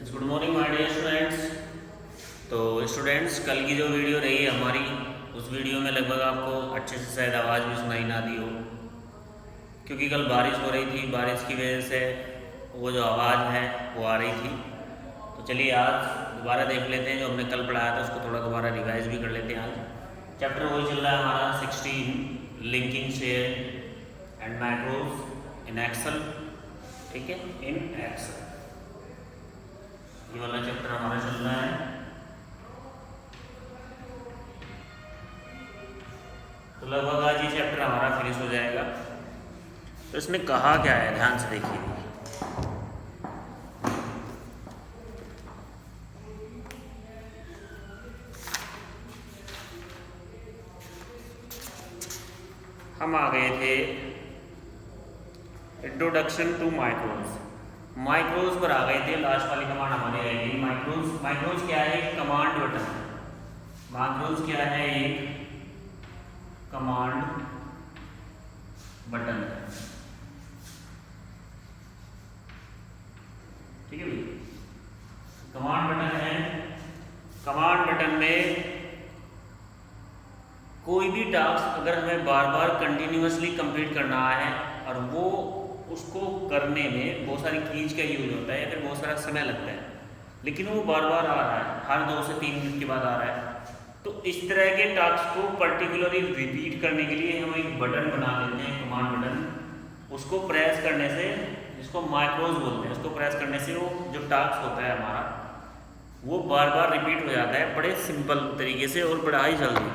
Good morning my dear students. तो students, कल की जो वीडियो रही हमारी, उस वीडियो में लगभग आपको अच्छे से शायद आवाज़ भी सुनाई ना दी हो, क्योंकि कल बारिश हो रही थी। बारिश की वजह से वो जो आवाज़ है वो आ रही थी। तो चलिए आज दोबारा देख लेते हैं, जो हमने कल पढ़ाया था उसको थोड़ा दोबारा रिवाइज भी कर लेते हैं। आज चैप्टर वही चल रहा है हमारा 16, linking share and macros in Excel. ठीक है, इन एक्सेल ये वाला चैप्टर हमारा चल रहा है। तो लगभग आज ये चैप्टर हमारा फिनिश हो जाएगा। तो इसमें कहा क्या है, ध्यान से देखिए। हम आ गए थे इंट्रोडक्शन टू माइक्रोज। माइक्रोज पर आ गए थे, लास्ट वाली कमांड हमारी रह गई। माइक्रोज क्या है? एक कमांड बटन। माइक्रोज क्या है? एक कमांड बटन। ठीक है भाई, कमांड बटन है। कमांड बटन में कोई भी टास्क अगर हमें बार बार कंटिन्यूअसली कंप्लीट करना है और वो उसको करने में बहुत सारी कीज का यूज होता है या फिर बहुत सारा समय लगता है, लेकिन वो बार बार आ रहा है, हर 2 से 3 मिनट के बाद आ रहा है, तो इस तरह के टास्क को पर्टिकुलरली रिपीट करने के लिए हम एक बटन बना देते हैं, कमांड बटन। उसको प्रेस करने से, जिसको माइक्रोज बोलते हैं, उसको प्रेस करने से वो जो टास्क होता है हमारा वो बार बार रिपीट हो जाता है, बड़े सिंपल तरीके से और बड़ा ही जल्दी।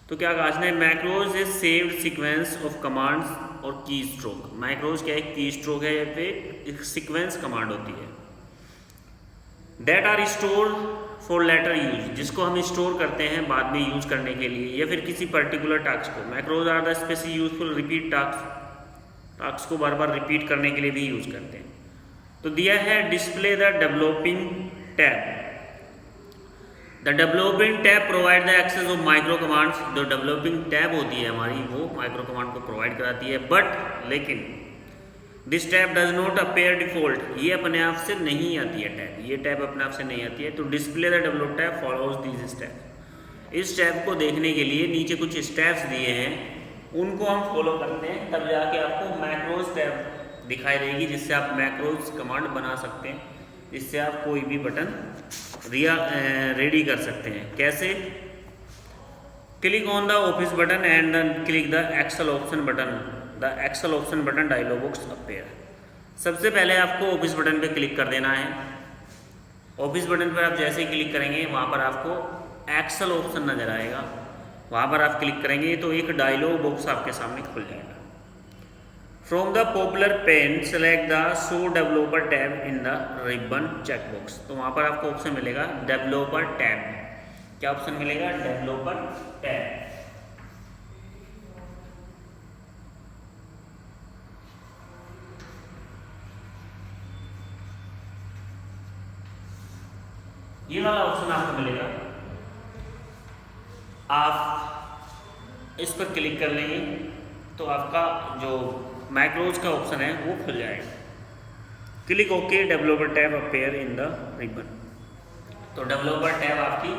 तो क्या कहा है? Macros is saved sequence of commands और की स्ट्रोक। मैक्रोज क्या है? की स्ट्रोक है या फिर एक सीक्वेंस कमांड होती है। That are store for later use, जिसको हम स्टोर करते हैं बाद में यूज करने के लिए या फिर किसी पर्टिकुलर टास्क को। Macros are the specially useful repeat task को बार बार रिपीट करने के लिए भी यूज करते हैं। तो दिया है display the developing tab. The developing tab provide the access of micro commands. जो डेवलपिंग टैब होती है हमारी, वो माइक्रो कमांड को प्रोवाइड कराती है। बट लेकिन this tab does not appear default, ये अपने आप से नहीं आती है टैब, ये टैब अपने आप से नहीं आती है। तो display the develop tab follows this step. इस टैब को देखने के लिए नीचे कुछ स्टेप्स दिए हैं, उनको हम फॉलो करते हैं, तब जाके आपको मैक्रोज टैब दिखाई देगी, जिससे आप मैक्रोज कमांड बना सकते हैं, जिससे आप कोई भी बटन रेडी कर सकते हैं। कैसे? Click on the office button and click the Excel option button. The Excel option button dialog box appear. सबसे पहले आपको ऑफिस बटन पे क्लिक कर देना है। ऑफिस बटन पर आप जैसे ही क्लिक करेंगे, वहाँ पर आपको एक्सेल ऑप्शन नजर आएगा, वहाँ पर आप क्लिक करेंगे तो एक डायलॉग बॉक्स आपके सामने खुल जाएगा। From the popular pane select the show developer tab in the ribbon checkbox. तो वहाँ पर आपको ऑप्शन मिलेगा डेवलपर टैब। क्या ऑप्शन मिलेगा? Developer tab. ये वाला ऑप्शन आपको मिलेगा, आप इस पर क्लिक कर लेंगे तो आपका जो मैक्रोज का ऑप्शन है वो खुल जाएगा। Click okay, developer tab appear in the ribbon. तो डेवलपर टैब आपकी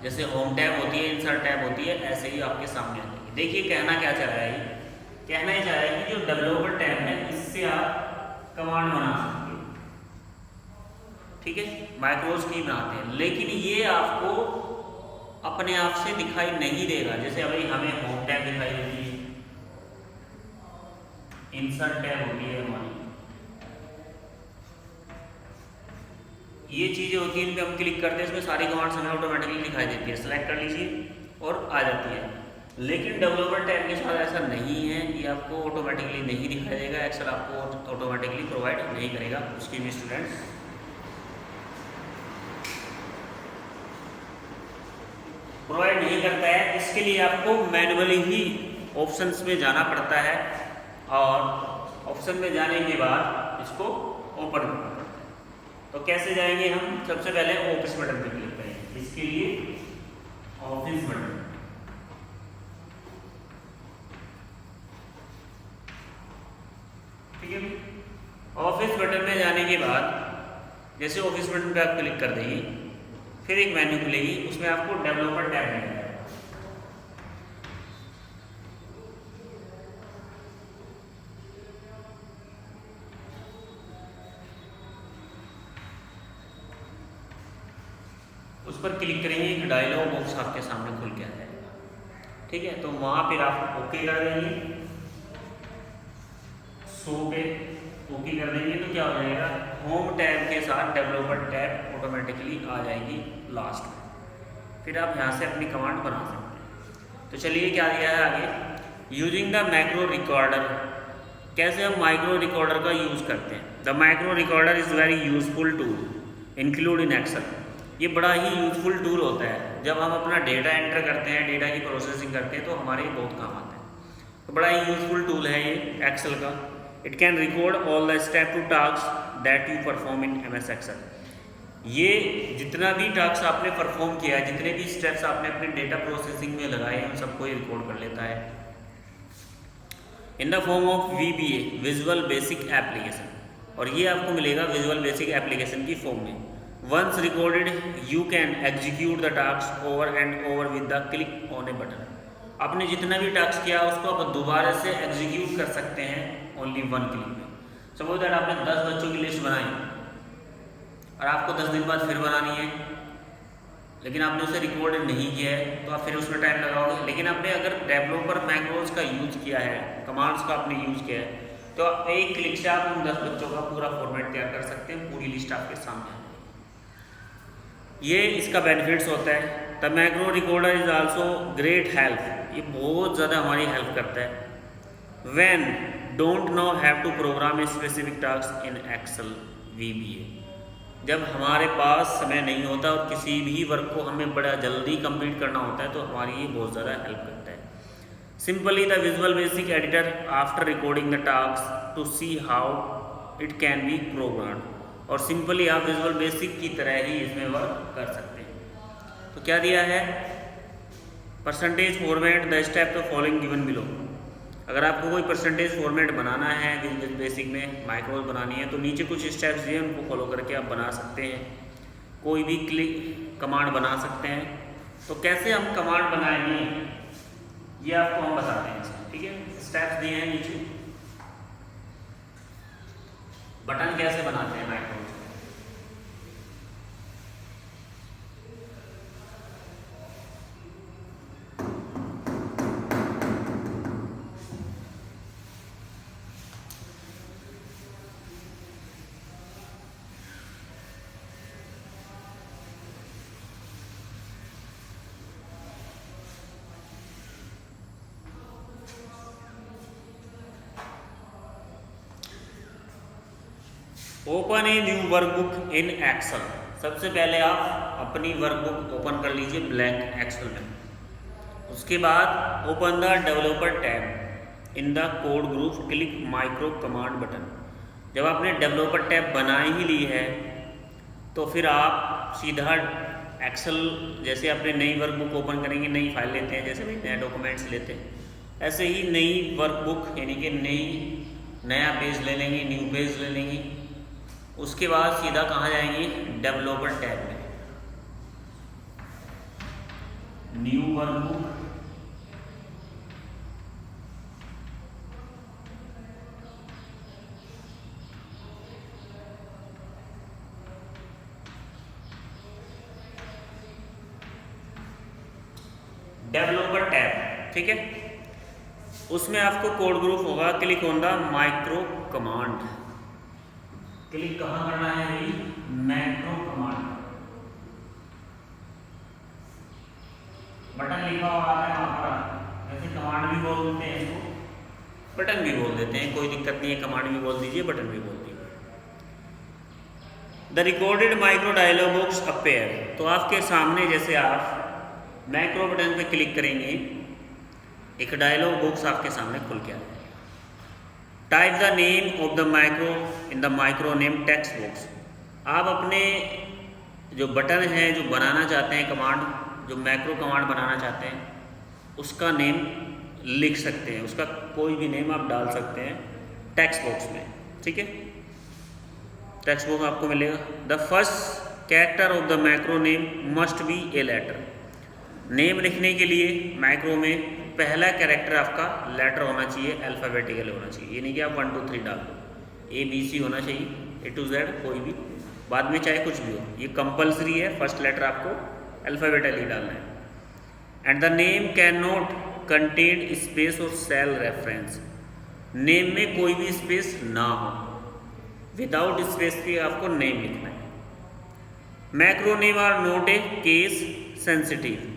जैसे होम टैब होती है, इंसर्ट टैब होती है, ऐसे ही आपके सामने आ जाएगी। देखिए कहना क्या चाह रहा है, कहना ही चाह रहा है कि जो डेवलपर टैब है इससे आप कमांड बना सकते हो। ठीक है, माइक्रोज की बनाते हैं, लेकिन ये आपको अपने आप से दिखाई नहीं देगा। जैसे अभी हमें होम टैब दिखाई देती है, इंसर्ट टैब होती है हमारी, ये चीजें होती हैं, इन पे हम क्लिक करते हैं, इसमें सारी कमांड्स हमें ऑटोमेटिकली दिखाई देती है। सेलेक्ट कर लीजिए और आ जाती है। लेकिन डेवलपर टैब के साथ ऐसा नहीं है, ये आपको ऑटोमेटिकली नहीं दिखाई देगा, एक्सेल आपको ऑटोमेटिकली प्रोवाइड नहीं करेगा। उसकी भी स्टूडेंट्स प्रोवाइड नहीं करता है, इसके लिए आपको मैनुअली ही ऑप्शंस में जाना पड़ता है और ऑप्शन में जाने के बाद इसको ओपन करना पड़ता है। तो कैसे जाएंगे हम? सबसे पहले ऑफिस बटन पर क्लिक करेंगे, इसके लिए ऑफिस बटन। ठीक है, ऑफिस बटन में जाने के बाद जैसे ऑफिस बटन पे आप क्लिक कर देंगे, फिर एक मेन्यू खुलेगी, उसमें आपको डेवलपर टैब मिलेगा। उस पर क्लिक करेंगे, एक डायलॉग बॉक्स आपके सामने खुल के आ जाएगा। ठीक है, तो वहाँ पर आप ओके कर देंगे, शो पे ओके कर देंगे तो क्या हो जाएगा, होम टैब के साथ डेवलपर टैब ऑटोमेटिकली आ जाएगी लास्ट में। फिर आप यहाँ से अपनी कमांड बना सकते हैं। तो चलिए क्या दिया है आगे, यूजिंग द मैक्रो रिकॉर्डर, कैसे हम माइक्रो रिकॉर्डर का यूज़ करते हैं। The micro recorder is very useful tool include in Excel. ये बड़ा ही यूजफुल टूल होता है, जब हम अपना डेटा एंटर करते हैं, डेटा की प्रोसेसिंग करते हैं, तो हमारे बहुत काम आता है। तो बड़ा ही यूजफुल टूल है ये एक्सेल का। It can record all the step to task that you perform in MS Excel. ये जितना भी टास्क आपने परफॉर्म किया है, जितने भी स्टेप्स आपने अपने डेटा प्रोसेसिंग में लगाए हैं, उन सबको ये रिकॉर्ड कर लेता है in the form of VBA, visual basic application. और ये आपको मिलेगा विजुअल बेसिक एप्लीकेशन की फॉर्म में। Once recorded you can execute the task over and over with the click on a button. आपने जितना भी टास्क किया उसको आप दोबारा से एग्जीक्यूट कर सकते हैं ओनली वन क्लिक में। सपोज दैट आपने 10 बच्चों की लिस्ट बनाई और आपको 10 दिन बाद फिर बनानी है, लेकिन आपने उसे रिकॉर्ड नहीं किया है, तो आप फिर उसमें टाइम लगाओगे। लेकिन आपने अगर डेवलपर मैक्रोज का यूज़ किया है, कमांड्स का आपने यूज़ किया है, तो एक क्लिक से आप उन 10 बच्चों का पूरा फॉर्मेट तैयार कर सकते हैं, पूरी लिस्ट आपके सामने। ये इसका बेनिफिट्स होता है। The macro recorder is also great help, ये बहुत ज़्यादा हमारी हेल्प करता है। When don't know have to program a specific task in Excel VBA, जब हमारे पास समय नहीं होता और किसी भी वर्क को हमें बड़ा जल्दी कंप्लीट करना होता है, तो हमारी ये बहुत ज़्यादा हेल्प करता है। Simply the visual basic editor after recording the task to see how it can be program. और सिंपली आप विजुअल बेसिक की तरह ही इसमें वर्क कर सकते हैं। तो क्या दिया है, percentage format the step the following given below. अगर आपको कोई परसेंटेज फॉर्मेट बनाना है विजुअल बेसिक में, माइक्रोज बनानी है, तो नीचे कुछ स्टेप्स दिए, उनको फॉलो करके आप बना सकते हैं। कोई भी क्लिक कमांड बना सकते हैं। तो कैसे हम कमांड बनाएंगे ये आपको हम बताते हैं। ठीक है, स्टेप्स दिए हैं नीचे। बटन कैसे बनाते हैं micros, open a new workbook in Excel. सबसे पहले आप अपनी वर्कबुक ओपन कर लीजिए ब्लैंक एक्सेल में। उसके बाद open the developer tab in the code group, click micro command button. जब आपने डेवलपर टैब बना ही ली है, तो फिर आप सीधा एक्सेल, जैसे अपने नई वर्कबुक ओपन करेंगे, नई फाइल लेते हैं, जैसे भी नए डॉक्यूमेंट्स लेते हैं, ऐसे ही नई वर्कबुक यानी कि नया पेज ले लेंगे, न्यू पेज ले लेंगे। उसके बाद सीधा कहाँ जाएंगे, डेवलपर टैब में, न्यू वर्कबुक, डेवलपर टैब। ठीक है, उसमें आपको कोड ग्रुप होगा, click on the micro command. Click कहाँ करना है भाई, मैक्रो कमांड। बटन लिखा हुआ है वहां पर, जैसे कमांड भी बोल देते हैं इसको, बटन भी बोल देते हैं, कोई दिक्कत नहीं है, कमांड भी बोल दीजिए, बटन भी बोल दीजिए। The recorded micro dialog box appear. तो आपके सामने जैसे आप मैक्रो बटन पे क्लिक करेंगे, एक डायलॉग बॉक्स आपके सामने खुल के आएगा। Type the name of the micro in the micro name text box. आप अपने जो बटन है जो बनाना चाहते हैं, कमांड जो मैक्रो कमांड बनाना चाहते हैं, उसका नेम लिख सकते हैं, उसका कोई भी नेम आप डाल सकते हैं टेक्स्ट बॉक्स में। ठीक है, टेक्स्ट बुक में आपको मिलेगा। The first character of the macro name must be a letter. Name लिखने के लिए मैक्रो में पहला कैरेक्टर आपका लेटर होना चाहिए, अल्फ़ाबेटिकल होना चाहिए। ये नहीं कि आप 1 2 3 डाल दो, ABC होना चाहिए, A to Z कोई भी, बाद में चाहे कुछ भी हो, ये कंपलसरी है। फर्स्ट लेटर आपको अल्फ़ाबेटिकली डालना है। And the name can not contain space और सेल रेफरेंस। नेम में कोई भी स्पेस ना हो, विदाउट स्पेस के आपको नेम लिखना है। Macro name are not a case sensitive.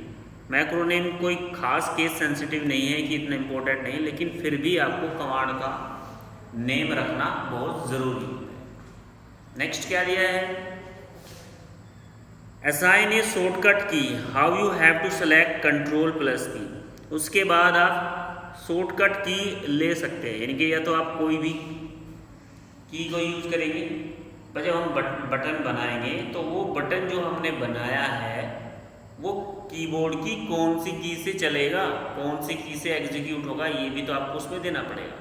Macro name कोई खास केस सेंसिटिव नहीं है कि इतना इम्पोर्टेंट नहीं, लेकिन फिर भी आपको कमांड का नेम रखना बहुत ज़रूरी है। नेक्स्ट क्या दिया है, assign a shortcut key, how you have to select Ctrl+P। उसके बाद आप शॉर्टकट की ले सकते हैं, यानी कि या तो आप कोई भी की को यूज़ करेंगे, पर जब हम बटन बनाएंगे तो वो बटन जो हमने बनाया है वो कीबोर्ड की कौन सी की से चलेगा, कौन सी की से एग्जीक्यूट होगा, ये भी तो आपको उसमें देना पड़ेगा।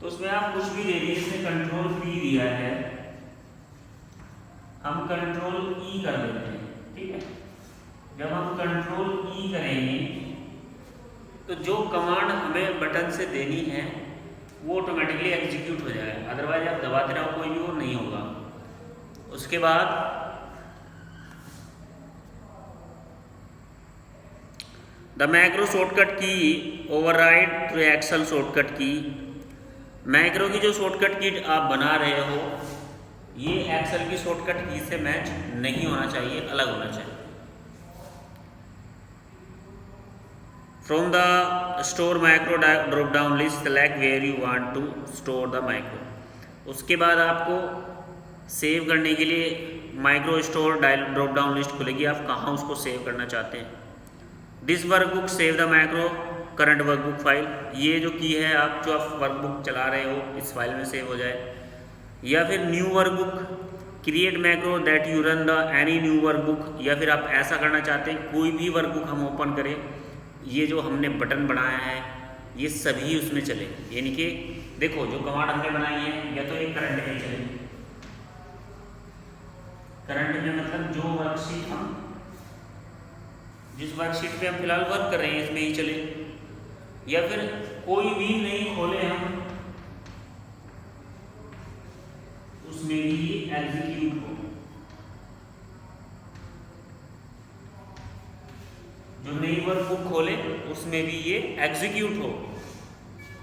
तो उसमें आप कुछ भी दे दीजिए, इसमें Ctrl+P दिया है, हम Ctrl+E कर देते हैं, ठीक है। जब हम Ctrl+E करेंगे तो जो कमांड हमें बटन से देनी है वो ऑटोमेटिकली एग्जीक्यूट हो जाएगा, अदरवाइज आप दबाते रहो कोई भी वो नहीं होगा। उसके बाद द मैक्रो शॉर्टकट की ओवरराइड टू एक्सेल शॉर्टकट की। मैक्रो की जो शॉर्टकट की आप बना रहे हो ये एक्सेल की शॉर्टकट की से मैच नहीं होना चाहिए, अलग होना चाहिए। From the store macro drop down list select where you want to store the macro. उसके बाद आपको सेव करने के लिए micro store drop down list खुलेगी, आप कहाँ उसको सेव करना चाहते हैं। This workbook save the macro current workbook file, ये जो की है आप जो आप वर्कबुक चला रहे हो इस फाइल में सेव हो जाए। या फिर new workbook create macro that you run the any new workbook, या फिर आप ऐसा करना चाहते हैं कोई भी वर्कबुक हम ओपन करें, ये जो हमने बटन बनाया है ये सभी उसमें चले। यानी कि देखो जो कमांड हमने बनाई है या तो ये करंट में चले, करंट में मतलब जो वर्कशीट हम जिस वर्कशीट पे हम फिलहाल वर्क कर रहे हैं इसमें ही चले, या फिर कोई भी नहीं खोले हम उसमें भी एग्जीक्यूट हो, जो नई वर्कबुक खोले उसमें भी ये एग्जीक्यूट हो।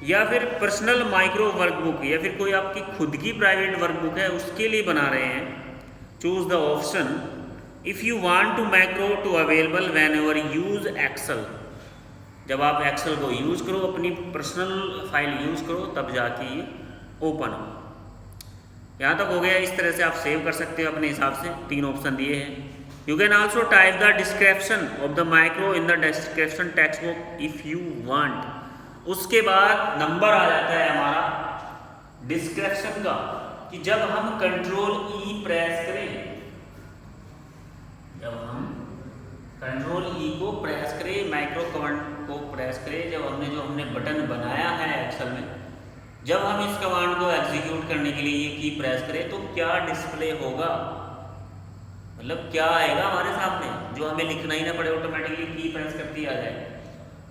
या फिर पर्सनल माइक्रो वर्कबुक, या फिर कोई आपकी खुद की प्राइवेट वर्कबुक है उसके लिए बना रहे हैं, choose the option if you want to macro to available whenever use Excel. जब आप एक्सेल को यूज करो, अपनी पर्सनल फाइल यूज करो, तब जाके ये ओपन हो। यहाँ तक हो गया। इस तरह से आप सेव कर सकते हो अपने हिसाब से, 3 ऑप्शन दिए हैं। You can also type the description of the micro in the description text book if you want. उसके बाद नंबर आ जाता है हमारा डिस्क्रिप्शन का, कि जब हम Ctrl+E प्रेस करें, जब हम Ctrl+E को प्रेस करें, माइक्रो कमांड को प्रेस करें, जब हमने बटन बनाया है एक्सेल में, जब हम इस कमांड को एग्जीक्यूट करने के लिए ये की प्रेस करें तो क्या डिस्प्ले होगा, मतलब क्या आएगा हमारे सामने, जो हमें लिखना ही ना पड़े, ऑटोमेटिकली की प्रेस करती आ जाए।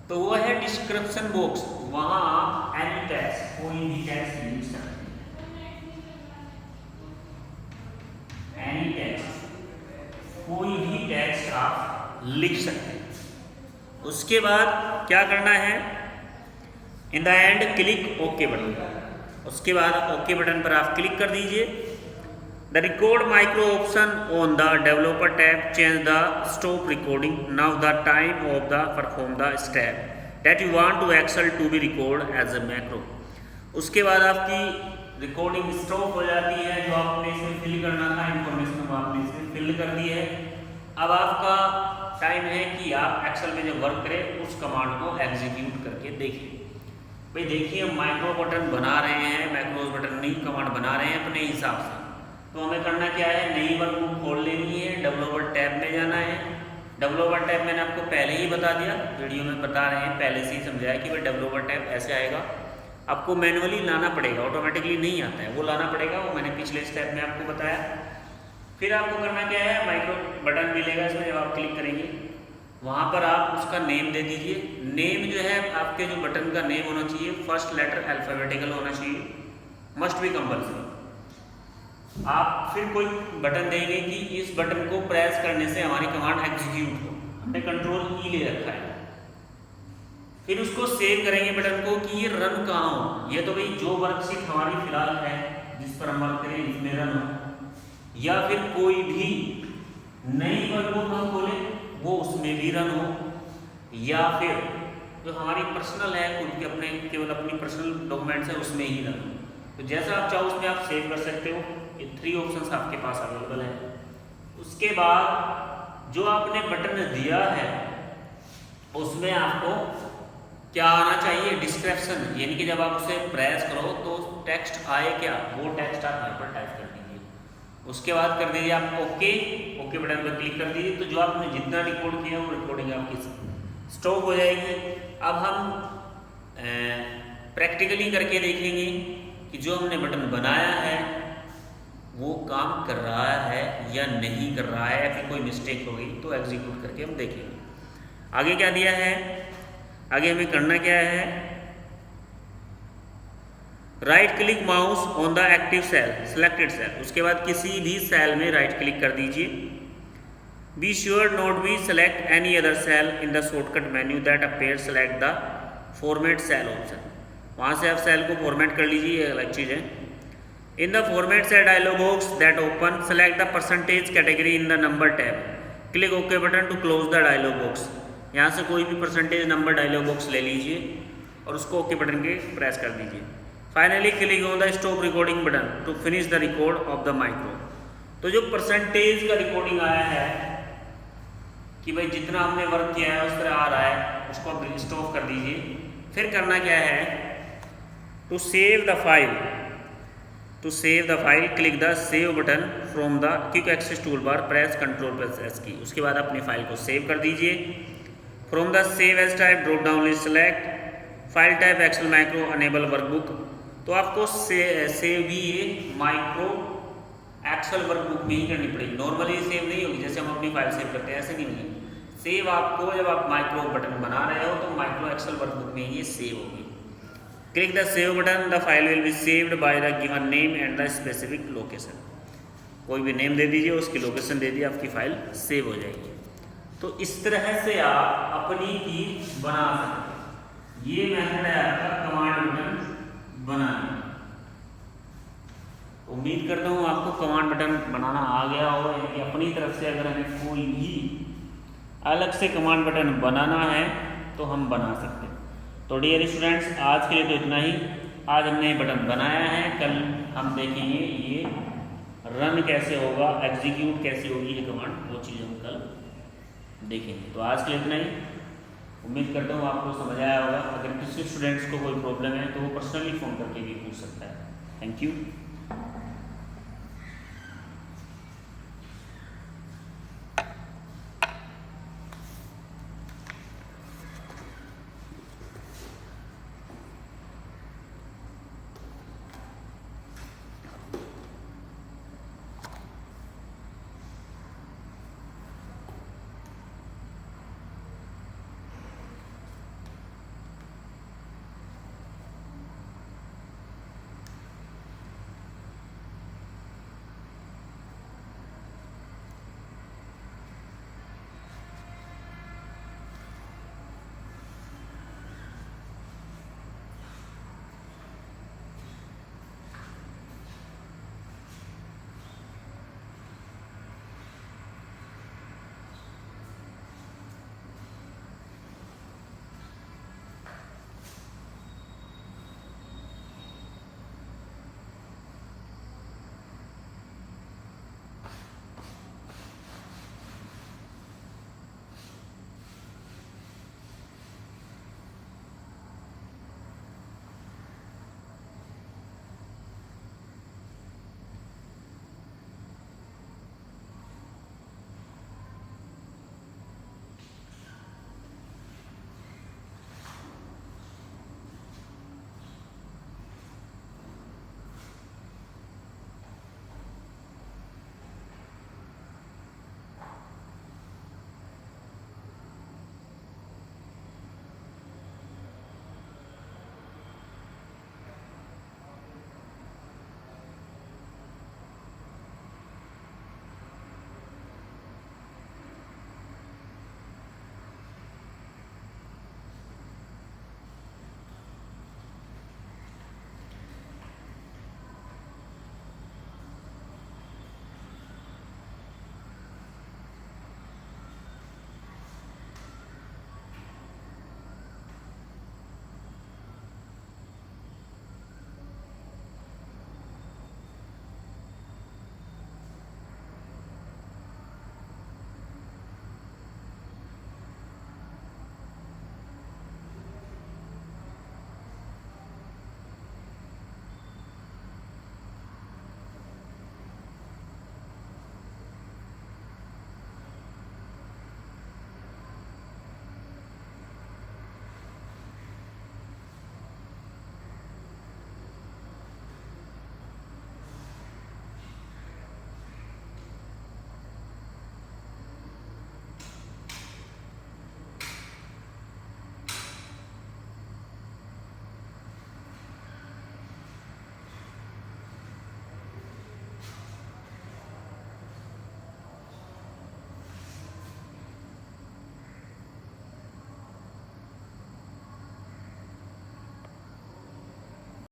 तो वो है डिस्क्रिप्शन बॉक्स। वहां आप एनी टेक्स्ट, कोई भी टेक्स्ट लिख सकते हैं, एनी टेक्स्ट, कोई भी टेक्स्ट आप लिख सकते हैं। उसके बाद क्या करना है, in the end click okay button. उसके बाद ओके बटन पर आप क्लिक कर दीजिए। The record micro option on the developer tab change the stop recording, now the time of the perform the step that you want to Excel to be record as a macro. उसके बाद आपकी recording stop हो जाती है, जो आपने इसमें fill करना था इंफॉर्मेशन वो आपने इसमें फिल कर दी है। अब आपका टाइम है कि आप एक्सेल में जब वर्क करें उस कमांड को एग्जीक्यूट करके देखिए। भाई देखिए हम माइक्रो बटन बना रहे हैं, मैक्रोज बटन नहीं कमांड बना रहे हैं अपने हिसाब से। तो हमें करना क्या है, नई वर्कबुक खोल लेनी है, डेवलपर टैब में जाना है। डेवलपर टैब मैंने आपको पहले ही बता दिया, वीडियो में बता रहे हैं, पहले से ही समझाया कि भाई डेवलपर टैब ऐसे आएगा। आपको मैनुअली लाना पड़ेगा, ऑटोमेटिकली नहीं आता है, वो लाना पड़ेगा, वो मैंने पिछले स्टेप में आपको बताया। फिर आपको करना क्या है, माइक्रो बटन मिलेगा इसमें, जब आप क्लिक करेंगे वहाँ पर आप उसका नेम दे दीजिए। नेम जो है आपके जो बटन का नेम होना चाहिए फर्स्ट लेटर अल्फ़ाबेटिकल होना चाहिए, मस्ट बी कंपल्सरी। आप फिर कोई बटन देंगे कि इस बटन को प्रेस करने से हमारी कमांड एग्जीक्यूट हो, हमने कंट्रोल ई ले रखा है। फिर उसको सेव करेंगे बटन को कि ये रन कहाँ हो, ये तो भाई जो वर्कशीट हमारी फिलहाल है जिस पर हम वर्क करें इसमें रन हो, या फिर कोई भी नई वर्कबुक हम खोलें वो उसमें भी रन हो, या फिर जो हमारी पर्सनल है खुद के अपने केवल अपनी पर्सनल डॉक्यूमेंट्स है उसमें ही रन हो। तो जैसा आप चाहो उसमें आप सेव कर सकते हो। ये 3 ऑप्शंस आपके पास अवेलेबल है। उसके बाद जो आपने बटन दिया है उसमें आपको क्या आना चाहिए, डिस्क्रिप्शन, यानी कि जब आप उसे प्रेस करो तो टेक्स्ट आए क्या, वो टेक्स्ट आप यहाँ पर टाइप कर दीजिए। उसके बाद कर दीजिए आप ओके, ओके बटन पर क्लिक कर दीजिए। तो जो आपने जितना रिकॉर्ड किया वो रिकॉर्डिंग आपकी स्टॉप हो जाएगी। अब हम प्रैक्टिकली करके देखेंगे कि जो हमने बटन बनाया है वो काम कर रहा है या नहीं कर रहा है, या फिर कोई मिस्टेक हो गई तो एग्जीक्यूट करके हम देखेंगे। आगे क्या दिया है, आगे हमें करना क्या है, right click mouse on the active cell, selected cell. उसके बाद किसी भी सेल में राइट क्लिक कर दीजिए। Be sure not be select any other cell in the shortcut menu that appear, select the format cell option. वहाँ से आप सेल को फॉर्मेट कर लीजिए, ये अलग चीज़ है। In the format cell dialog box that open, select the percentage category in the number tab, click okay button to close the dialog box. यहाँ से कोई भी परसेंटेज नंबर डायलॉग बॉक्स ले लीजिए और उसको ओके बटन के प्रेस कर दीजिए। Finally click on the stop recording button to finish the record of the micro. तो जो परसेंटेज का रिकॉर्डिंग आया है कि भाई जितना हमने वर्क किया है उस तरह आ रहा है, उसको आप स्टॉप कर दीजिए। फिर करना क्या है, to save the file, to save the file click the save button from the quick access tool bar, press Ctrl+S key. उसके बाद अपनी फाइल को सेव कर दीजिए। From the save as type drop down list select file type Excel micro enable workbook. तो आपको save भी ये माइक्रो एक्सेल वर्कबुक में ही करनी पड़ेगी, नॉर्मली सेव नहीं होगी जैसे हम अपनी फाइल सेव करते हैं, ऐसे नहीं होगी। सेव आपको जब आप माइक्रो बटन बना रहे हो तो माइक्रो एक्सेल वर्कबुक में ये सेव होगी। Click the save button, the file will be saved by the given name and the specific location. कोई भी नेम दे दीजिए, उसकी लोकेशन दे दिए, आपकी फाइल सेव हो जाएगी। तो इस तरह से आप अपनी कीज बना सकते हैं। ये मेथड है आपका कमांड बटन बनाने। उम्मीद करता हूँ आपको कमांड बटन बनाना आ गया होगा, यानी अपनी तरफ से अगर हमें कोई भी अलग से कमांड बटन बनाना है तो हम बना सकते हैं। तो डियर स्टूडेंट्स, आज के लिए तो इतना ही। आज हमने बटन बनाया है, कल हम देखेंगे ये रन कैसे होगा, एग्जीक्यूट कैसे होगी ये कमांड, वो चीज़ हम कल देखेंगे। तो आज के लिए इतना ही। उम्मीद करता हूँ आपको समझ आया होगा। अगर किसी स्टूडेंट्स को कोई प्रॉब्लम है तो वो पर्सनली फ़ोन करके भी पूछ सकता है। Thank you.